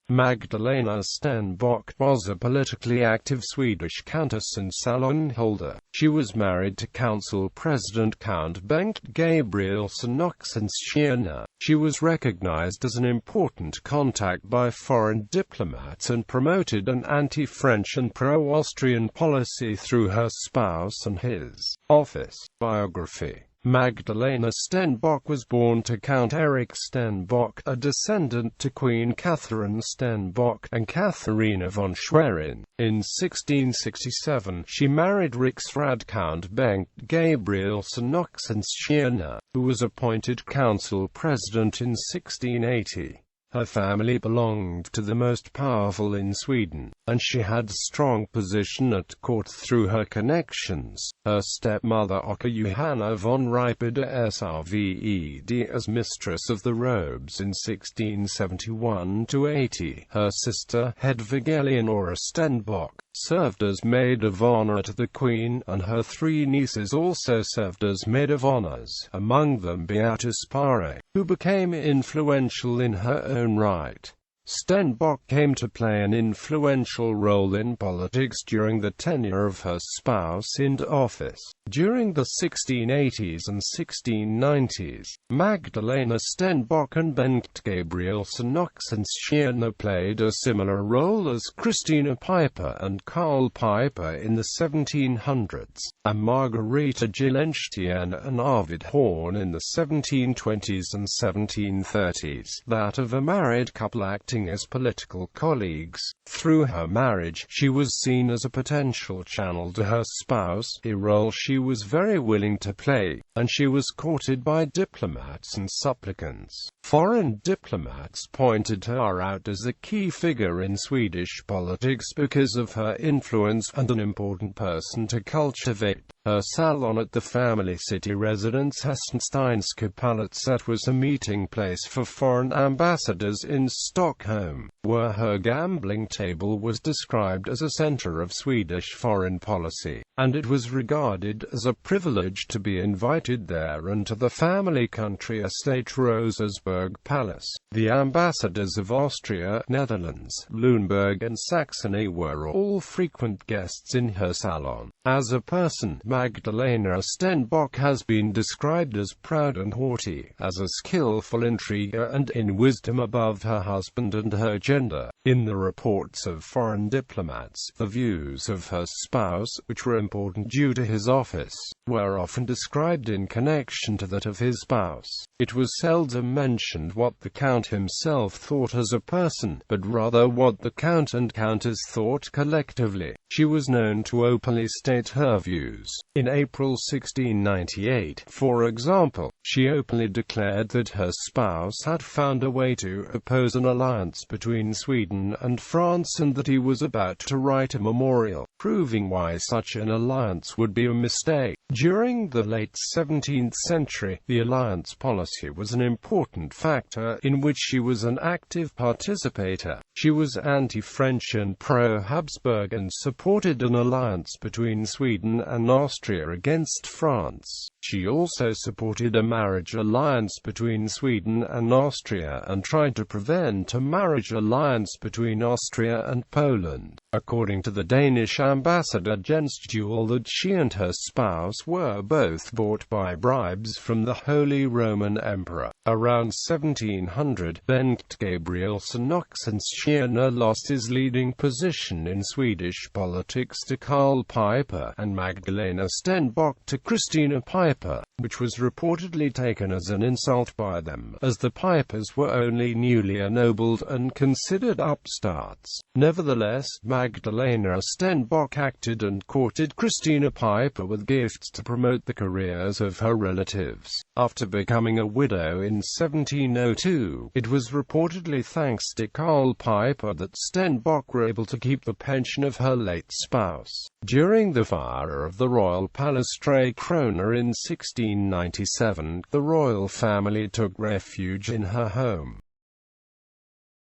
Magdalena Stenbock was a politically active Swedish countess and salon holder. She was married to Council President Count Bengt Gabrielsson Oxenstierna. She was recognized as an important contact by foreign diplomats and promoted an anti-French and pro-Austrian policy through her spouse and his office. Biography. Magdalena Stenbock was born to Count Erik Stenbock, a descendant to Queen Catherine Stenbock and Katharina von Schwerin. In 1667, she married Riksrad Count Bengt Gabrielsson Oxenstierna, who was appointed council president in 1680. Her family belonged to the most powerful in Sweden, and she had a strong position at court through her connections. Her stepmother Åke Johanna von Ripeda Sved as mistress of the robes in 1671–80. Her sister, Hedvig Eleonora Stenbock, served as maid of honor to the Queen, and her three nieces also served as maid of honors, among them Beata Spare, who became influential in her own right. Stenbock came to play an influential role in politics during the tenure of her spouse in office. During the 1680s and 1690s, Magdalena Stenbock and Bengt Gabrielsson Oxenstierna played a similar role as Christina Piper and Karl Piper in the 1700s, and Margareta Gyllenstierne and Arvid Horn in the 1720s and 1730s, that of a married couple acting as political colleagues. Through her marriage, she was seen as a potential channel to her spouse, a role she was very willing to play, and she was courted by diplomats and supplicants. Foreign diplomats pointed her out as a key figure in Swedish politics because of her influence and an important person to cultivate. Her salon at the family city residence Oxenstierna.She was a meeting place for foreign ambassadors in Stockholm, where her gambling table was described as a center of Swedish foreign policy, and it was regarded as a privilege to be invited there and to the family country estate Rosersberg Palace. The ambassadors of Austria, Netherlands, Luneburg and Saxony were all frequent guests in her salon. As a person, Magdalena Stenbock has been described as proud and haughty, as a skillful intriguer and in wisdom above her husband and her gender. In the reports of foreign diplomats, the views of her spouse, which were important due to his office, were often described in connection to that of his spouse. It was seldom mentioned what the Count himself thought as a person, but rather what the Count and Countess thought collectively. She was known to openly state her views. In April 1698, for example, she openly declared that her spouse had found a way to oppose an alliance between Sweden and France and that he was about to write a memorial, proving why such an alliance would be a mistake. During the late 17th century, the alliance policy was an important factor in which she was an active participator. She was anti-French and pro-Habsburg and supported an alliance between Sweden and Austria against France. She also supported a marriage alliance between Sweden and Austria and tried to prevent a marriage alliance between Austria and Poland. According to the Danish ambassador Jens Duell, that she and her spouse were both bought by bribes from the Holy Roman Emperor. Around 1700, Bengt Gabrielsson Oxenstierna lost his leading position in Swedish politics to Karl Piper, and Magdalena Stenbock to Christina Piper, which was reportedly taken as an insult by them, as the Pipers were only newly ennobled and considered upstarts. Nevertheless, Magdalena Stenbock acted and courted Christina Piper with gifts to promote the careers of her relatives. After becoming a widow in 1702, it was reportedly thanks to Karl Piper that Stenbock were able to keep the pension of her late spouse. During the fire of the royal palace Tre Kronor in 1697, the royal family took refuge in her home.